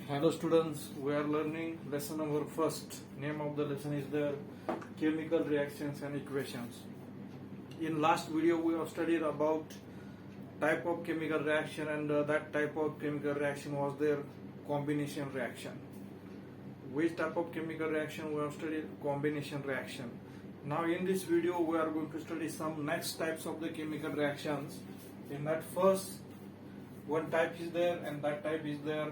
Hello students, we are learning lesson number first. Name of the lesson is the chemical reactions and equations. In last video we have studied about type of chemical reaction and that type of chemical reaction was their combination reaction. Which type of chemical reaction we have studied? Combination reaction. Now in this video we are going to study some next types of the chemical reactions. In that first one type is there and that type is there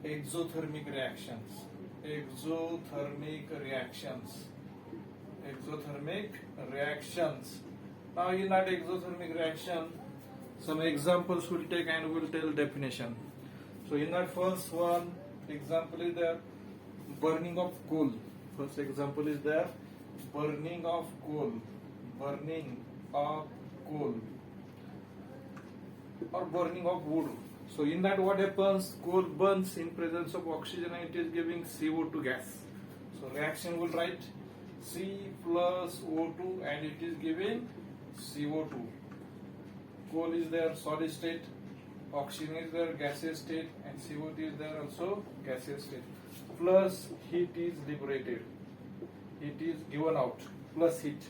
exothermic reactions. Exothermic reactions. Exothermic reactions. Now in that exothermic reaction, some examples will take and will tell definition. So in that first one example is there burning of coal. First example is there burning of coal. Burning of coal or burning of wood. So in that what happens? Coal burns in presence of oxygen and it is giving CO2 gas. So reaction will write C plus O2 and it is giving CO2. Coal is there solid state, oxygen is there gaseous state and CO2 is there also gaseous state. Plus heat is liberated. Heat is given out plus heat.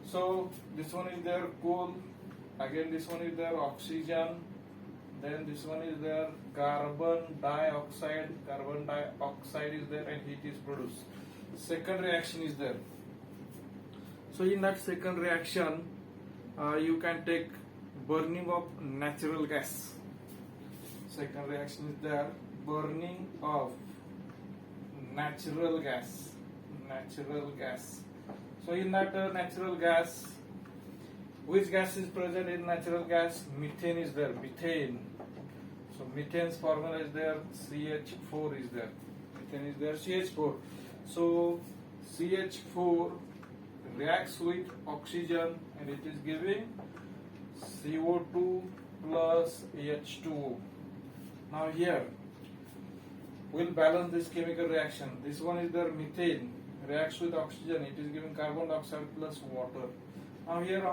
So this one is there coal, again this one is there oxygen, then this one is there carbon dioxide. Carbon dioxide is there and heat is produced. Second reaction is there. So in that second reaction you can take burning of natural gas. Second reaction is there burning of natural gas. Natural gas. So in that natural gas, which gas is present in natural gas? Methane is there. Methane. So methane's formula is there. CH4 is there. Methane is there. CH4. So CH4 reacts with oxygen and it is giving CO2 plus H2O. Now here we'll balance this chemical reaction. This one is there methane reacts with oxygen. It is giving carbon dioxide plus water. Now here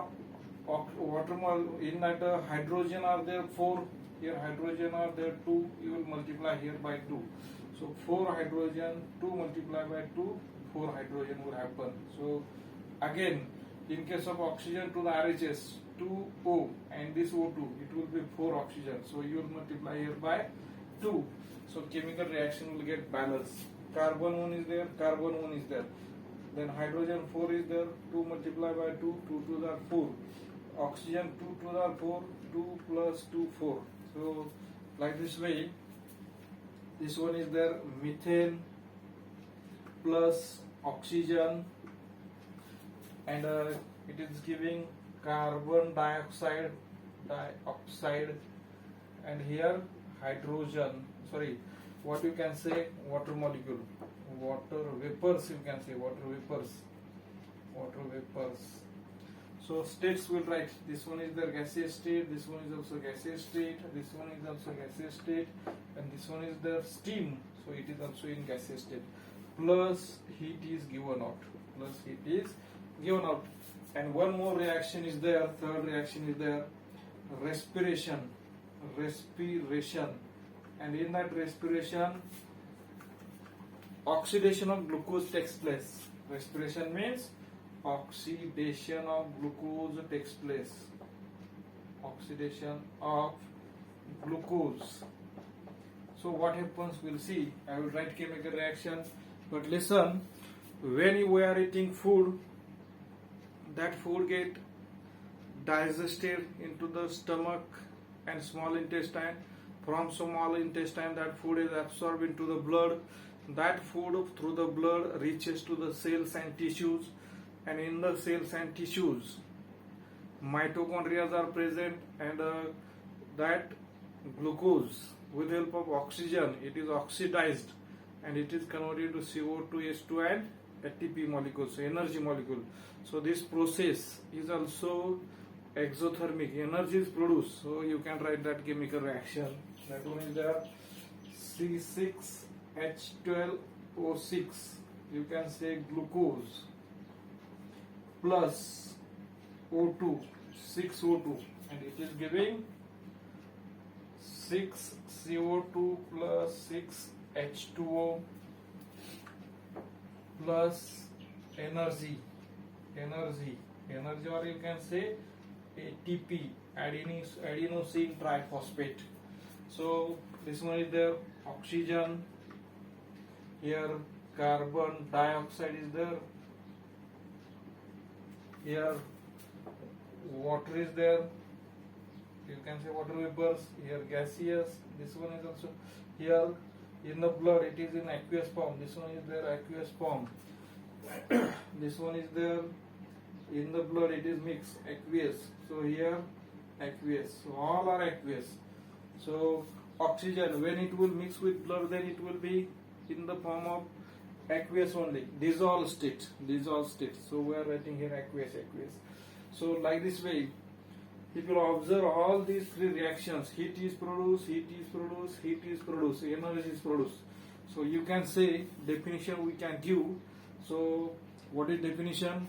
water in that hydrogen are there 4. Here hydrogen are there 2. You will multiply here by 2. So 4 hydrogen, 2 multiplied by 2, 4 hydrogen will happen. So again, in case of oxygen to the RHS, 2O and this O2, it will be 4 oxygen. So you will multiply here by 2. So chemical reaction will get balanced. Carbon 1 is there, carbon 1 is there. Then hydrogen 4 is there, 2 multiplied by 2, 2 2 are 4. Oxygen 2 2 are 4, 2 plus 2 4. So like this way, this one is there methane plus oxygen and it is giving carbon dioxide and here hydrogen, sorry, what you can say, water molecule, water vapors, you can say water vapors. So states will write, this one is the gaseous state, this one is also gaseous state, this one is also gaseous state and this one is the steam, so it is also in gaseous state. Plus heat is given out. And one more reaction is there, third reaction is there, respiration. And in that respiration, oxidation of glucose takes place. Respiration means oxidation of glucose takes place. Oxidation of glucose. So what happens, we'll see. I will write chemical reaction, but listen, when we are eating food, that food get digested into the stomach and small intestine. From small intestine, that food is absorbed into the blood. That food through the blood reaches to the cells and tissues, and in the cells and tissues mitochondria are present, and that glucose with help of oxygen, it is oxidized and it is converted to CO2, H2 and ATP molecules, energy molecule. So this process is also exothermic. Energy is produced. So you can write that chemical reaction. That one is there C6H12O6. You can say glucose plus O2, 6O2, and it is giving 6CO2 plus 6H2O plus energy, or you can say ATP, adenosine triphosphate. So this one is there, oxygen, here carbon dioxide is there, here water is there, you can say water vapors, here gaseous, this one is also here in the blood, it is in aqueous form, this one is there aqueous form. This one is there in the blood, it is mixed aqueous, so here aqueous, so all are aqueous. So oxygen, when it will mix with blood, then it will be in the form of aqueous only, dissolved state. So we are writing here aqueous. So like this way, if you observe all these three reactions, heat is produced, energy is produced. So you can say definition we can give. So what is definition?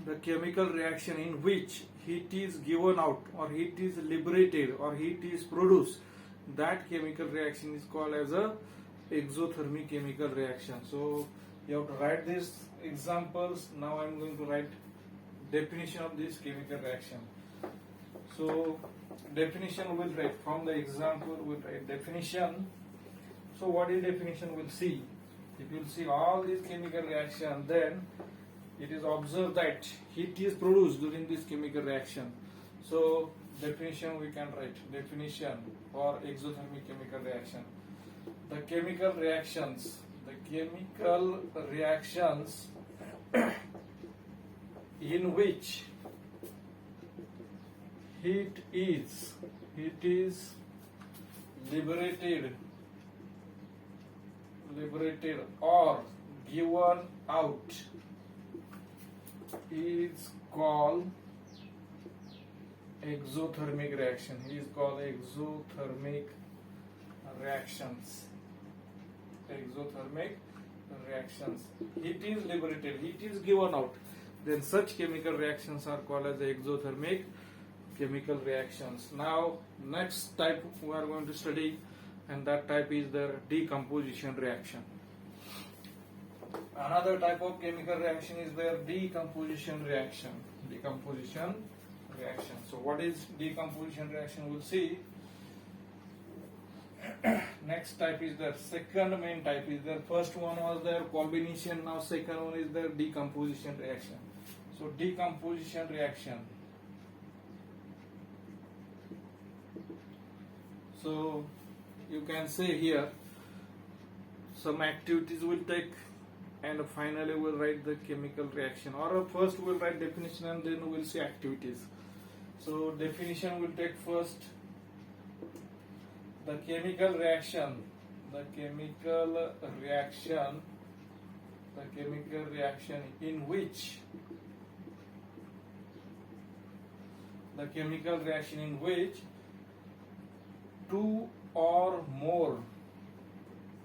The chemical reaction in which heat is given out, or heat is liberated, or heat is produced, that chemical reaction is called as a exothermic chemical reaction. So you have to write these examples. Now I am going to write definition of this chemical reaction. So definition will write from the example, will write definition. So what is definition? We'll see. If you see all these chemical reaction, then it is observed that heat is produced during this chemical reaction. So definition we can write, definition for exothermic chemical reaction. The chemical reactions in which heat is liberated or given out is called exothermic reaction. It is called exothermic reactions. Heat is liberated, heat is given out, then such chemical reactions are called as exothermic chemical reactions. Now next type we are going to study, and that type is the decomposition reaction. Another type of chemical reaction is their decomposition reaction. So what is decomposition reaction? We'll see. Next type is the second main type is the first one was their combination, now second one is their decomposition reaction. So decomposition reaction. So you can say here some activities will take, and finally we'll write the chemical reaction, or first we'll write definition and then we'll see activities. So definition will take first. The chemical reaction in which two or more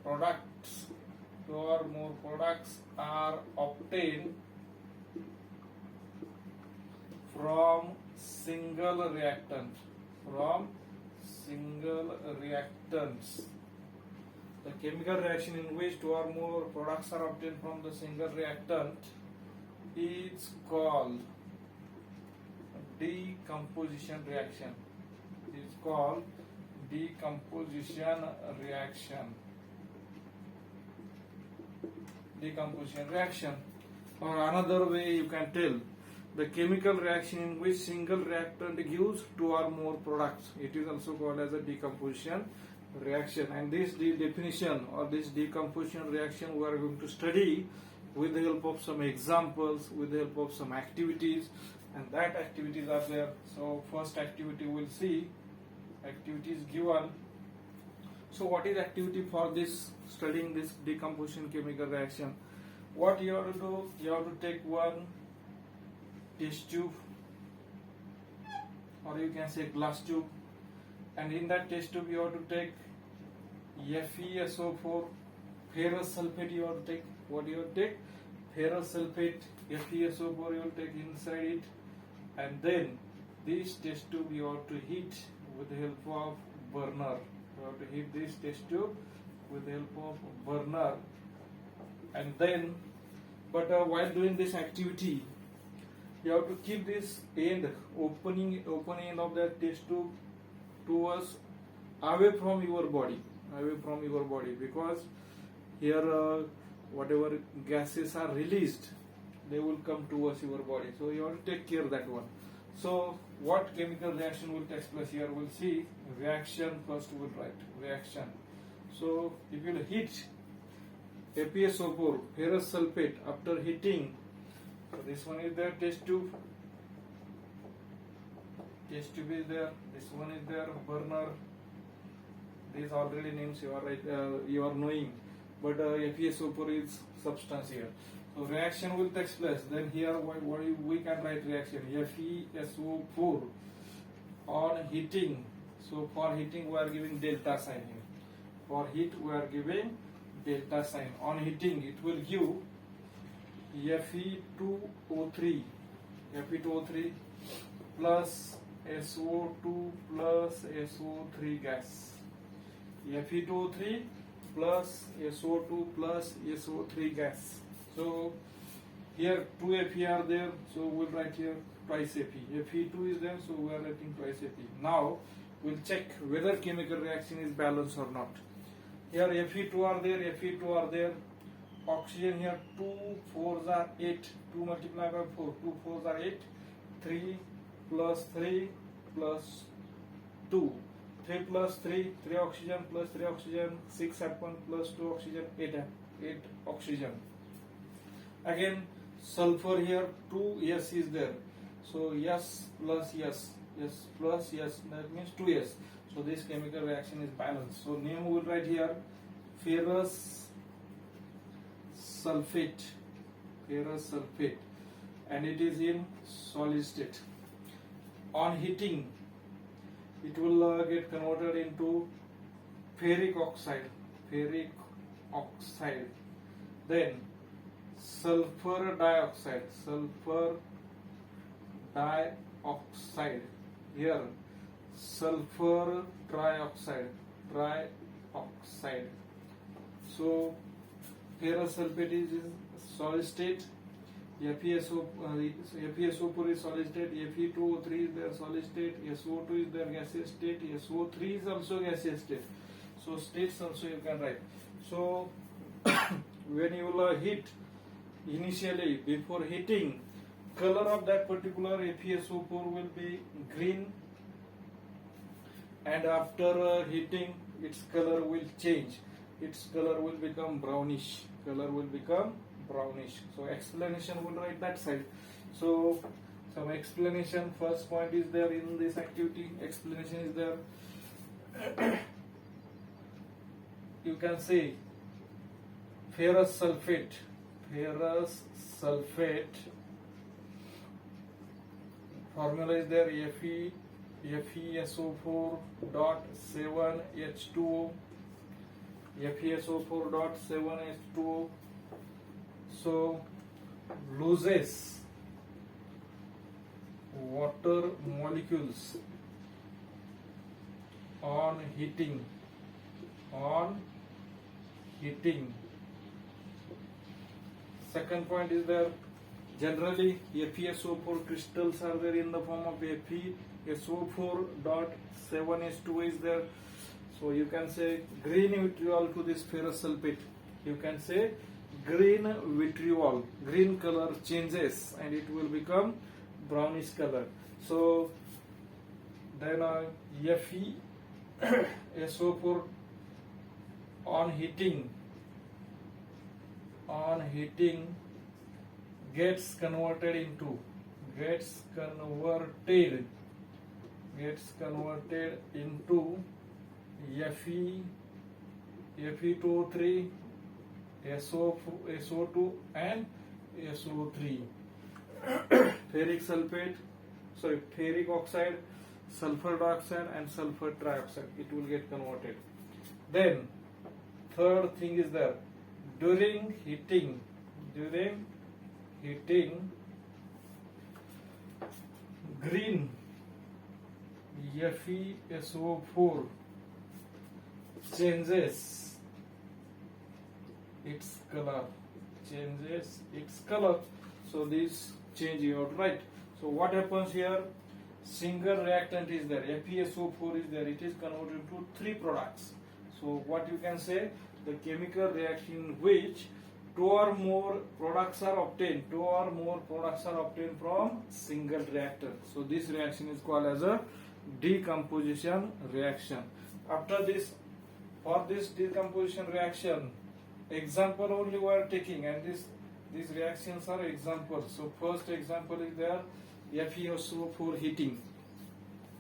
products are obtained from single reactants. The chemical reaction in which two or more products are obtained from the single reactant is called decomposition reaction. Decomposition reaction. Or another way you can tell, the chemical reaction in which single reactant gives two or more products, it is also called as a decomposition reaction. And this definition or this decomposition reaction we are going to study with the help of some examples, with the help of some activities, and that activities are there. So first activity we'll see, activities given. So what is activity for this studying this decomposition chemical reaction? What you have to do, you have to take one test tube, or you can say glass tube, and in that test tube you have to take FeSO4, ferrous sulfate you have to take. What you have to take? Ferrous sulfate, FeSO4 you will take inside it, and then this test tube you have to heat with the help of burner. You have to heat this test tube with the help of burner, and then, but while doing this activity, you have to keep this opening end of the test tube towards away from your body, because here whatever gases are released, they will come towards your body. So you have to take care of that one. So what chemical reaction will take place here? We'll see reaction first. We'll write reaction. So if you heat FeSO4 ferrous sulfate after heating, so this one is there, test tube is there, this one is there, burner. These already names you are right, you are knowing, but FeSO4 is substance here. So reaction will take place. Then here what we can write reaction FeSO4 on heating. So for heating we are giving delta sign here. For heat we are giving delta sign. On heating it will give Fe2O3 plus SO2 plus SO3 gas. Fe2O3 plus SO2 plus SO3 gas. So here 2 Fe are there, so we'll write here twice Fe. Fe2 is there, so we are writing twice Fe. Now we'll check whether chemical reaction is balanced or not. Here Fe2 are there, oxygen here 2 4s are 8, 2 multiplied by 4, 2 4s are 8, 3 plus 3 plus 2, 3 plus 3, 3 oxygen plus 3 oxygen, 6 happen plus 2 oxygen, 8 oxygen. Again sulfur here 2 S is there, so S plus S, S plus S, that means 2 S. So this chemical reaction is balanced. So name we will write here ferrous sulfate, and it is in solid state. On heating it will get converted into ferric oxide, then sulfur dioxide, here sulfur trioxide. So ferrous sulfate is solid state, FeSO4 is solid state, Fe2O3 is their solid state, SO2 is their gaseous state, SO3 is also gaseous state. So states also you can write. So when you will heat, initially before heating, color of that particular FeSO4 will be green, and after heating its color will change. Its color will become brownish. So explanation will write that side. So some explanation. First point is there in this activity. Explanation is there. You can say ferrous sulfate. Formula is there. FeSO4.7H2O. FeSO4.7H2O. So loses water molecules on heating. Second point is there, generally FeSO4 crystals are there in the form of FeSO4.7H2O is there. So you can say green vitriol to this ferrous sulfate. You can say green vitriol, green color changes and it will become brownish color. So then FeSO4 on heating gets converted into Fe2O3, SO2 and SO3. Ferric oxide, sulfur dioxide and sulfur trioxide, it will get converted. Then third thing is there, during heating green FeSO4 changes its color. Changes its color. So this change you have to write. So what happens here? Single reactant is there. FeSO4 is there. It is converted into three products. So what you can say? The chemical reaction in which two or more products are obtained. Two or more products are obtained from single reactor. So this reaction is called as a decomposition reaction. After this, for this decomposition reaction, example only we are taking, and these reactions are examples. So first example is there, FeSO4 heating.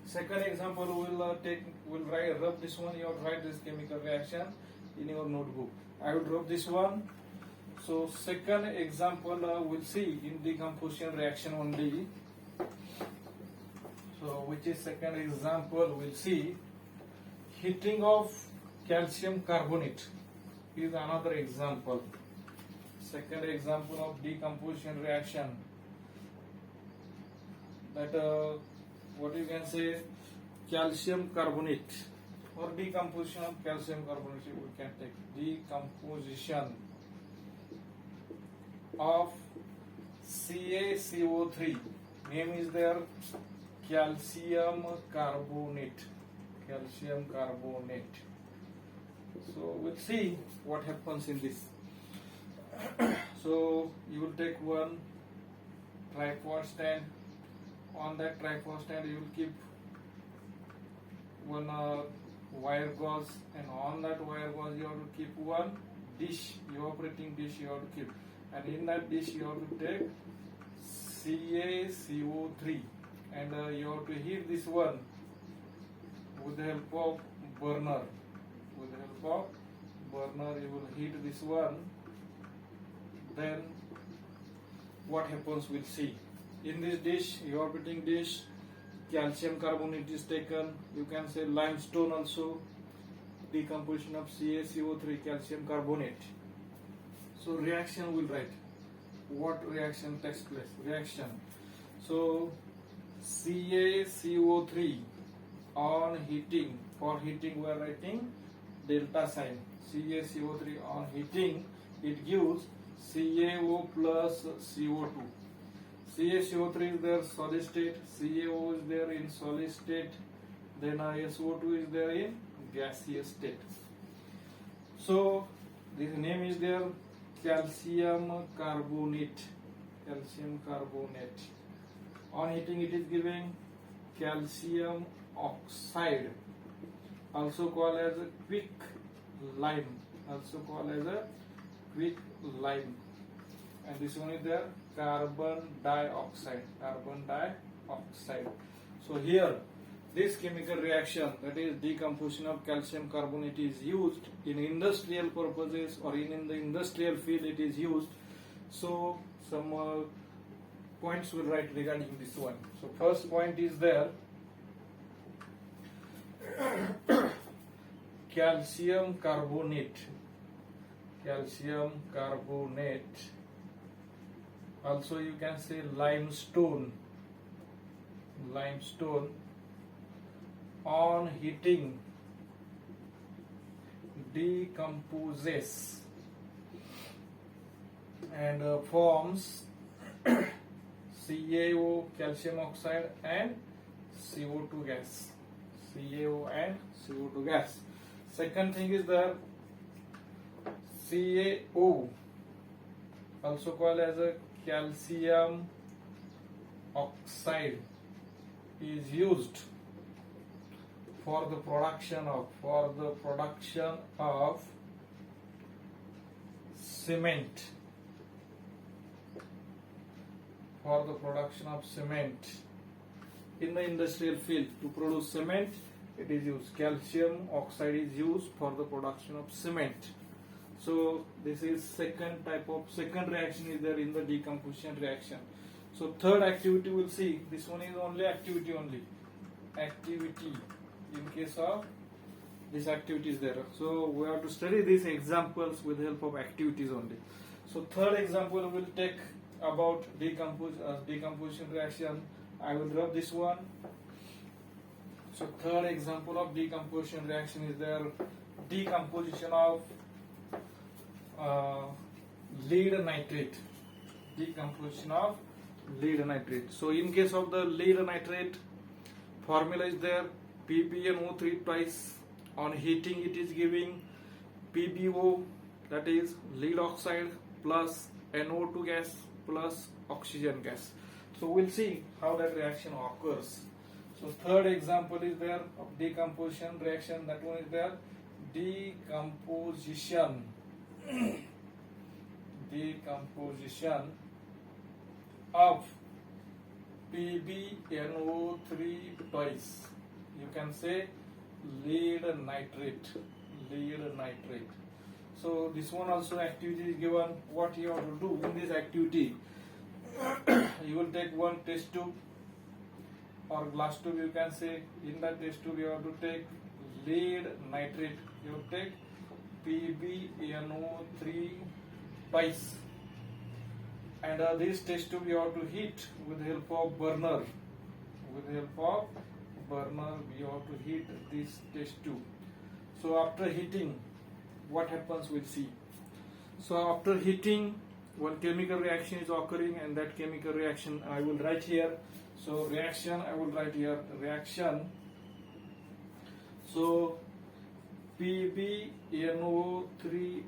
Second example we'll rub this one. You have to write this chemical reaction in your notebook. I will rub this one. So second example we'll see in decomposition reaction only. So which is second example we'll see, heating of calcium carbonate is another example. Second example of decomposition reaction, that what you can say, calcium carbonate or decomposition of calcium carbonate. We can take decomposition of CaCO3. Name is there, calcium carbonate. Calcium carbonate. So we'll see what happens in this. So you will take one tripod stand. On that tripod stand you will keep one wire gauze, and on that wire gauze you have to keep one dish, evaporating dish you have to keep, and in that dish you have to take CaCO3, and you have to heat this one with the help of burner. With the help of burner you will heat this one. Then what happens we'll see. In this dish, evaporating dish, calcium carbonate is taken. You can say limestone also, decomposition of CaCO3, calcium carbonate. So reaction will write. What reaction takes place? Reaction. So CaCO3 on heating. For heating we are writing delta sign. CaCO3 on heating, it gives CaO plus CO2. CaCO3 is there solid state, CaO is there in solid state, then SO2 is there in gaseous state. So this name is there, calcium carbonate. Calcium carbonate. On heating it is giving calcium oxide, also called as a quick lime. Also called as a quick lime. And this one is there, carbon dioxide. Carbon dioxide. So here this chemical reaction, that is decomposition of calcium carbonate, is used in industrial purposes, or in the industrial field it is used. So some points will write regarding this one. So first point is there, calcium carbonate. Calcium carbonate. Also you can say limestone. Limestone on heating decomposes and forms CaO, calcium oxide, and CO2 gas. CaO and CO2 gas. Second thing is the CaO, also called as a calcium oxide, is used for the production of cement. For the production of cement in the industrial field, to produce cement it is used. Calcium oxide is used for the production of cement. So this is second reaction is there in the decomposition reaction. So third activity we'll see. This one is only activity only. Activity, in case of this activity is there. So we have to study these examples with the help of activities only. So third example we will take about decomposition reaction. I will rub this one. So third example of decomposition reaction is there, decomposition of lead nitrate. Decomposition of lead nitrate. So in case of the lead nitrate, formula is there, PbNO3 twice. On heating it is giving PbO, that is lead oxide, plus NO2 gas plus oxygen gas. So we'll see how that reaction occurs. So third example is there of decomposition reaction. That one is there, decomposition of PbNO3 twice. You can say lead nitrate. So this one also activity is given. What you have to do in this activity, you will take one test tube or glass tube, you can say. In that test tube you have to take lead nitrate. You take PbNO3 twice, and this test tube you have to heat with the help of burner. You have to heat this test tube. So after heating, what happens we'll see. So after heating, one chemical reaction is occurring, and that chemical reaction I will write here. So reaction, I will write here, reaction. So PbNO3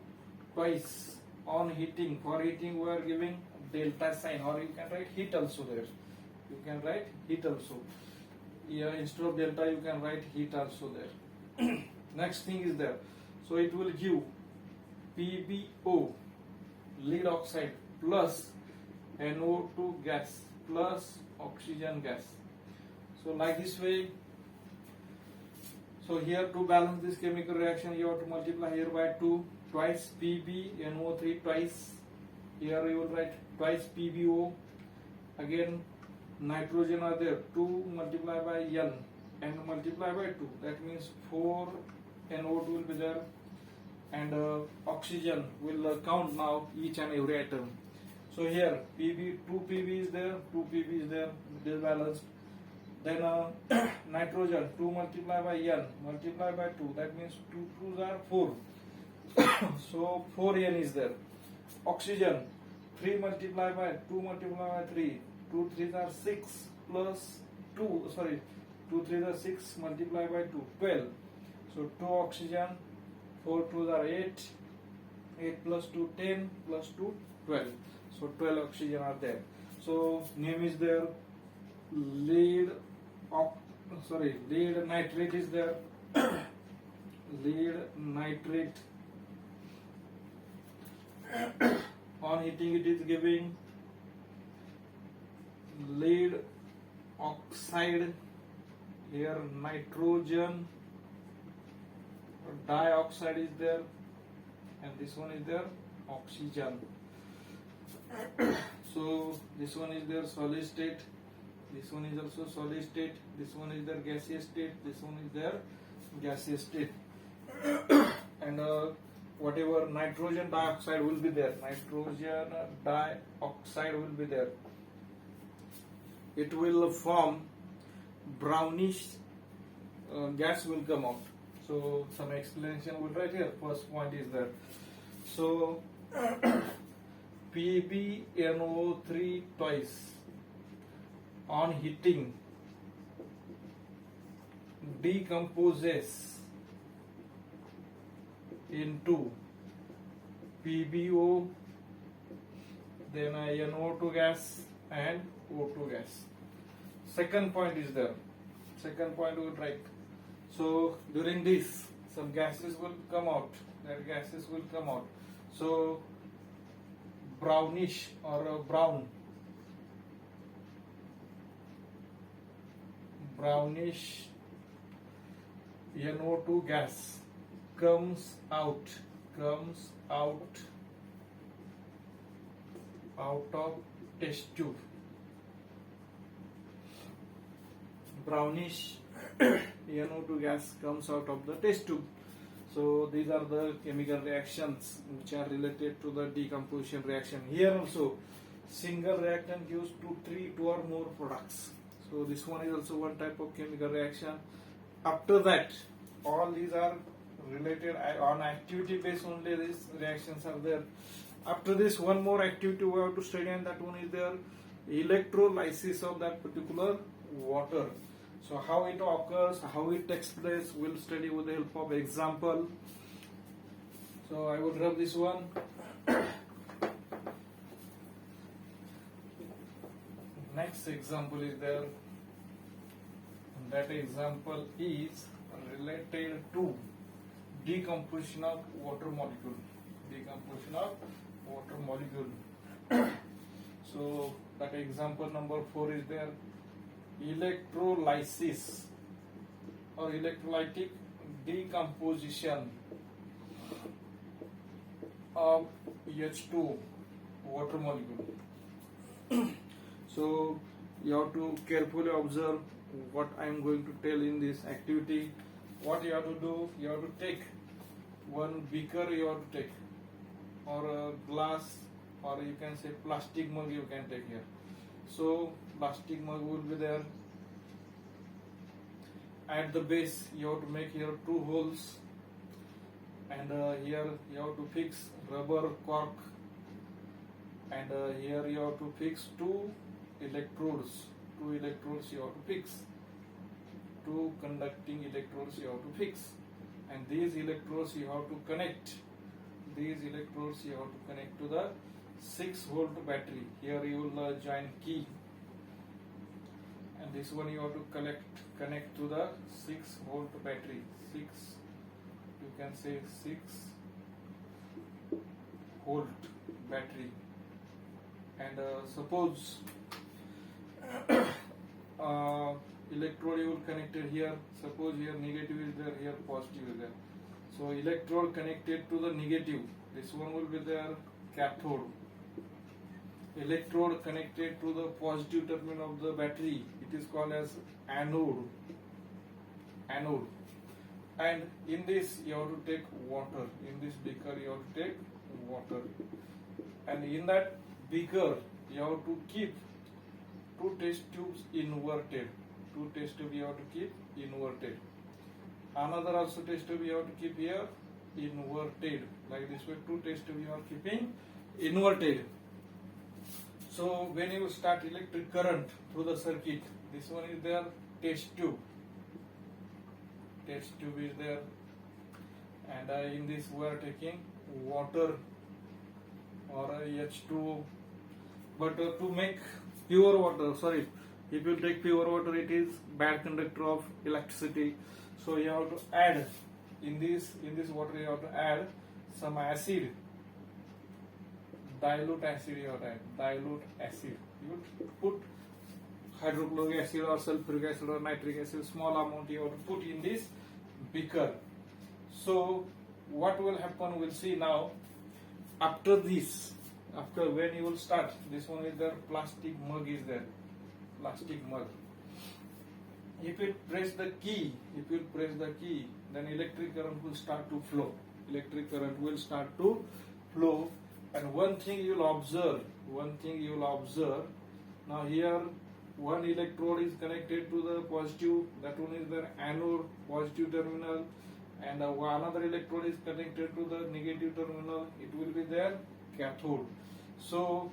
twice on heating. For heating we are giving delta sign, or you can write heat also there. Yeah, instead of delta you can write heat also there. Next thing is there. So it will give PbO, lead oxide, plus NO2 gas plus oxygen gas. So like this way. So here to balance this chemical reaction, you have to multiply here by 2, twice PbNO3 twice. Here you will write twice PbO. Again nitrogen are there, 2 multiplied by N and multiply by 2. That means 4 NO2 will be there, and oxygen will count now each and every atom. So here 2 Pb is there, it is balanced. Then nitrogen, 2 multiplied by N multiplied by 2, that means 2 2s are 4. So 4N is there. Oxygen, 3 multiplied by 2 multiplied by 3, 2 3s are 6 plus 2, 2 3s are 6 multiplied by 2, 12. So 2 oxygen, 4 2s are 8, 8 plus 2 10 plus 2 12. So 12 oxygen are there. So name is there, lead nitrate is there. Lead nitrate. On heating it is giving lead oxide, here nitrogen dioxide is there, and this one is there, oxygen. So this one is there, solid state, this one is also solid state, this one is there, gaseous state, this one is there, gaseous state. And whatever nitrogen dioxide will be there, it will form brownish gas will come out. So some explanation will write here. First point is there. So PbNO3 twice on heating decomposes into PbO, then NO2 gas and O2 gas. Second point is there. Second point we will write. So during this, some gases will come out. So brownish or brownish NO2 gas comes out of test tube. Brownish NO2 gas comes out of the test tube. So these are the chemical reactions which are related to the decomposition reaction. Here also single reactant gives 2 or more products. So this one is also one type of chemical reaction. After that, all these are related on activity based only. These reactions are there. After this, one more activity we have to study, and that one is there, electrolysis of that particular water. So how it occurs, how it takes place, we'll study with the help of example. So I will rub this one. Next example is there. That example is related to decomposition of water molecule. Decomposition of water molecule. So that example number 4 is there. Electrolysis or electrolytic decomposition of H2 water molecule. So you have to carefully observe what I am going to tell in this activity. What you have to do, you have to take one beaker, you have to take, or a glass, or you can say plastic mug you can take here. So plastic mug will be there. At the base you have to make here 2 holes, and here you have to fix rubber cork, and here you have to fix 2 electrodes. 2 electrodes you have to fix. 2 conducting electrodes you have to fix, and these electrodes you have to connect. These electrodes you have to connect to the 6-volt battery. Here you will join key, and this one you have to connect to the 6-volt battery. 6, you can say 6-volt battery, and suppose electrode you will connect it here. Suppose here negative is there, here positive is there. So electrode connected to the negative, this one will be there, cathode. Electrode connected to the positive terminal of the battery, it is called as anode. Anode. And in this you have to take water. In this beaker you have to take water. And in that beaker you have to keep 2 test tubes inverted. 2 test tubes you have to keep inverted. Another also test tube you have to keep here inverted. Like this way, 2 test tubes you are keeping inverted. So when you start electric current through the circuit, this one is there, test tube. Test tube is there, and in this we are taking water or H2O. But to make pure water, sorry, if you take pure water, it is bad conductor of electricity. So you have to add in this water, you have to add some acid, dilute acid. You have to add dilute acid. You put hydrochloric acid or sulfuric acid or nitric acid, small amount you have to put in this beaker. So what will happen, we'll see now. After this, after when you will start, this one is there, plastic mug is there, plastic mug. If you press the key, then electric current will start to flow. Electric current will start to flow, and one thing you will observe. Now here, one electrode is connected to the positive. That one is the anode, positive terminal, and another electrode is connected to the negative terminal. It will be there, cathode. So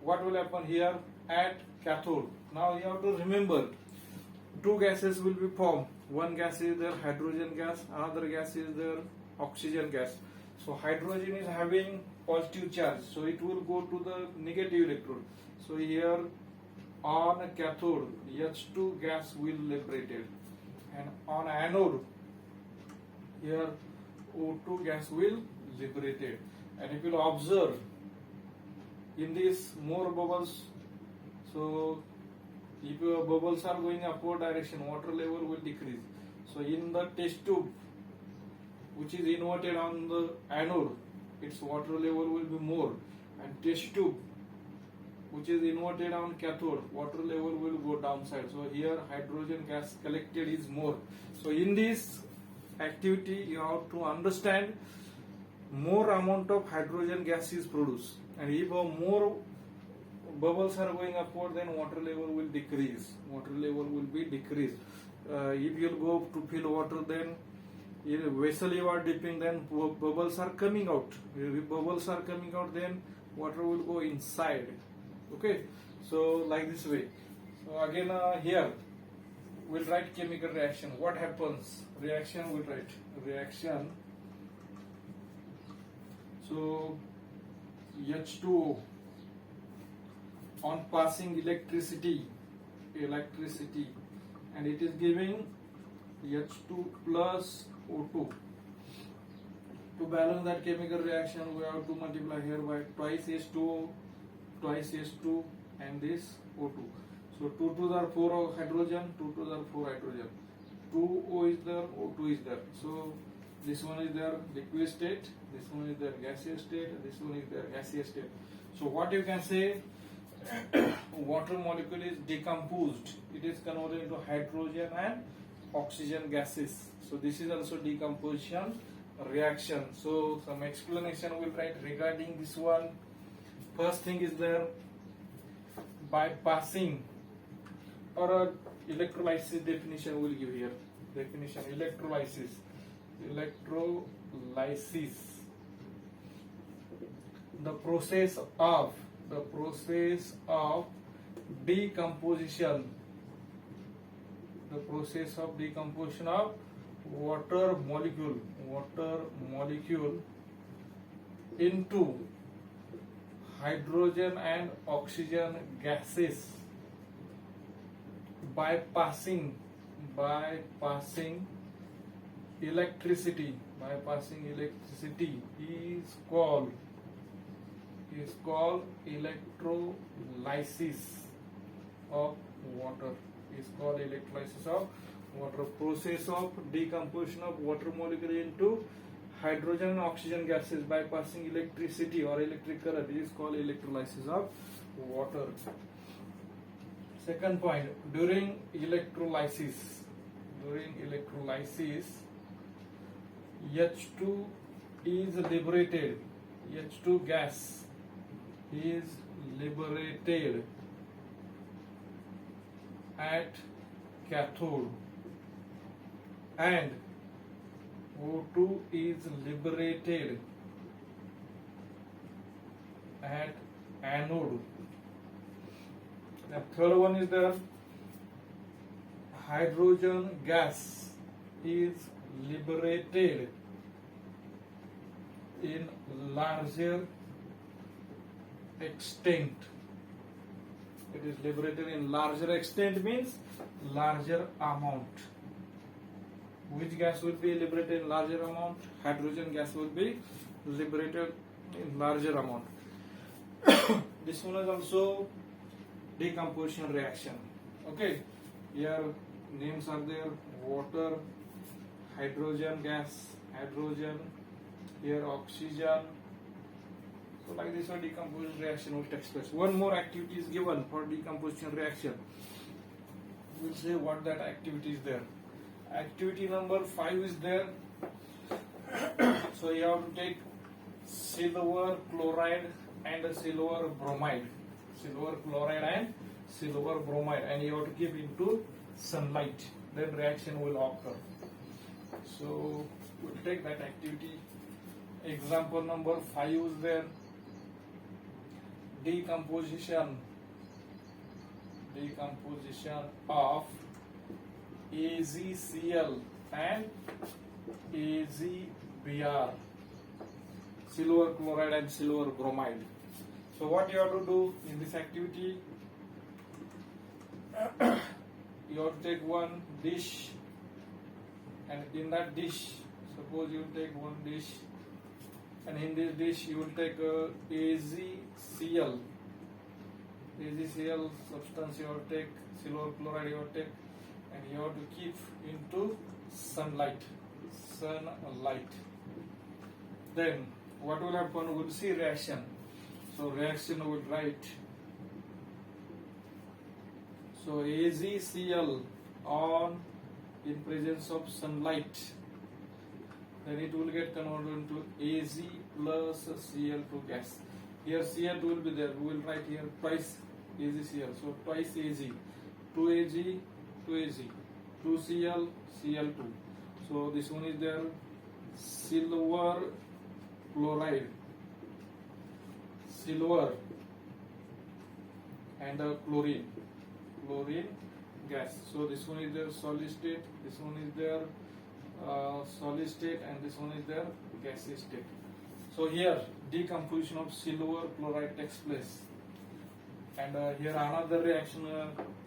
what will happen here at cathode? Now you have to remember, 2 gases will be formed. One gas is there, hydrogen gas. Another gas is there, oxygen gas. So hydrogen is having positive charge, so it will go to the negative electrode. So here on cathode, H2 gas will liberated, and on anode, here O2 gas will liberated. And if you observe, in this more bubbles, so if your bubbles are going upward direction, water level will decrease. So in the test tube, which is inverted on the anode, its water level will be more, and test tube, which is inverted on cathode, water level will go downside. So here hydrogen gas collected is more. So in this activity you have to understand, more amount of hydrogen gas is produced, and if more bubbles are going upward, then water level will decrease. Water level will be decreased. If you go to fill water, then in a vessel you are dipping, then bubbles are coming out. If bubbles are coming out, then water will go inside. Okay, so like this way. So again here we'll write chemical reaction. What happens? Reaction, we'll write reaction. So H2O on passing electricity, and it is giving H2 plus O2. To balance that chemical reaction, we have to multiply here by twice H2O, twice H2, and this O2. So 2 2s are 4 hydrogen, 2 2s are 4 hydrogen. 2 O is there, O2 is there. So this one is their liquid state, this one is their gaseous state, this one is their gaseous state. So what you can say, water molecule is decomposed. It is converted into hydrogen and oxygen gases. So this is also decomposition reaction. So some explanation we'll write regarding this one. First thing is there, bypassing, or electrolysis definition we'll give here. Definition: electrolysis. Electrolysis, the process of decomposition, of water molecule into hydrogen and oxygen gases bypassing electricity is called electrolysis of water. Process of decomposition of water molecule into hydrogen and oxygen gases bypassing electricity or electric current is called electrolysis of water. Second point, during electrolysis, H2 is liberated. H2 gas is liberated at cathode, and O2 is liberated at anode. The third one is the hydrogen gas is liberated in larger extent. It is liberated in larger extent means larger amount. Which gas will be liberated in larger amount? Hydrogen gas will be liberated in larger amount. This one is also decomposition reaction. Okay, here names are there: water, hydrogen gas, here oxygen. So like this one, decomposition reaction will take place. One more activity is given for decomposition reaction. We'll say what that activity is there. Activity number 5 is there. So you have to take silver chloride and silver bromide. And you have to keep into sunlight. Then reaction will occur. So we'll take that activity. Example number 5 is there. Decomposition of AgCl and AgBr, silver chloride and silver bromide. So what you have to do in this activity, you have to take one dish, and in that dish, suppose you take one dish, and in this dish you will take AgCl substance, you have to take silver chloride, you have to take, and you have to keep into sunlight. Then what will happen? We'll see reaction. So reaction will write. So AgCl on in presence of sunlight, then it will get converted into Ag plus Cl2 gas. Here Cl2 will be there. We will write here twice AgCl. So twice Ag, 2 Ag, 2 Ag, 2 Cl, Cl2. So this one is there, silver chloride, silver and chlorine gas. So this one is there solid state, this one is there solid state, and this one is there gaseous state. So here decomposition of silver chloride takes place, and here another reaction,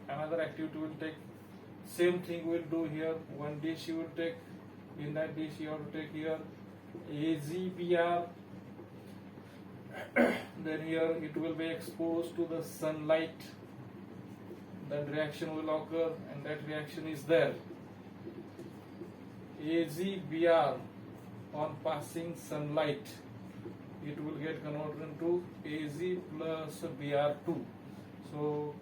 another activity will take. Same thing we'll do here. One dish you will take. In that dish you have to take here AgBr. Then here it will be exposed to the sunlight. That reaction will occur, and that reaction is there. AgBr on passing sunlight, it will get converted into Ag plus Br2. So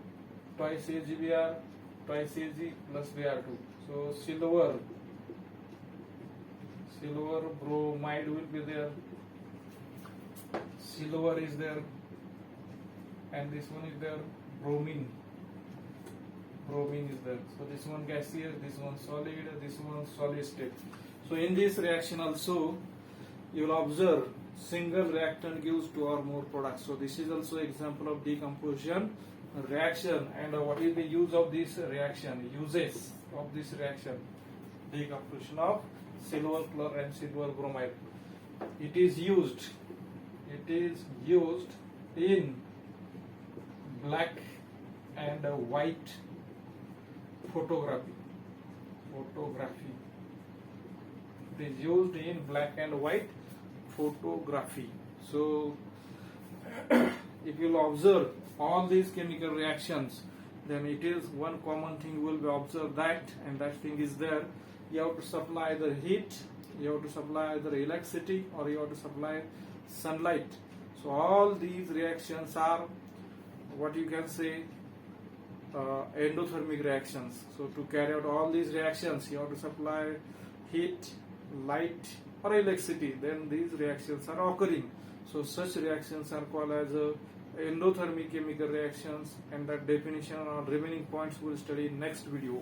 twice AgBr, twice Ag plus Br2. So silver bromide will be there. Silver is there, and this one is there, bromine is there. So this one gaseous, this one solid, this one solid state. So in this reaction also you will observe single reactant gives two or more products. So this is also example of decomposition reaction. And what is the use of this reaction? Uses of this reaction, decomposition of silver chloride and silver bromide. It is used in black and white photography. It is used in black and white photography. So if you will observe all these chemical reactions, then it is one common thing you will be observed that, and that thing is there. You have to supply either heat, you have to supply either electricity, or you have to supply sunlight. So all these reactions are what you can say endothermic reactions. So to carry out all these reactions, you have to supply heat, light, or electricity. Then these reactions are occurring. So such reactions are called as endothermic chemical reactions, and that definition or remaining points we will study in next video.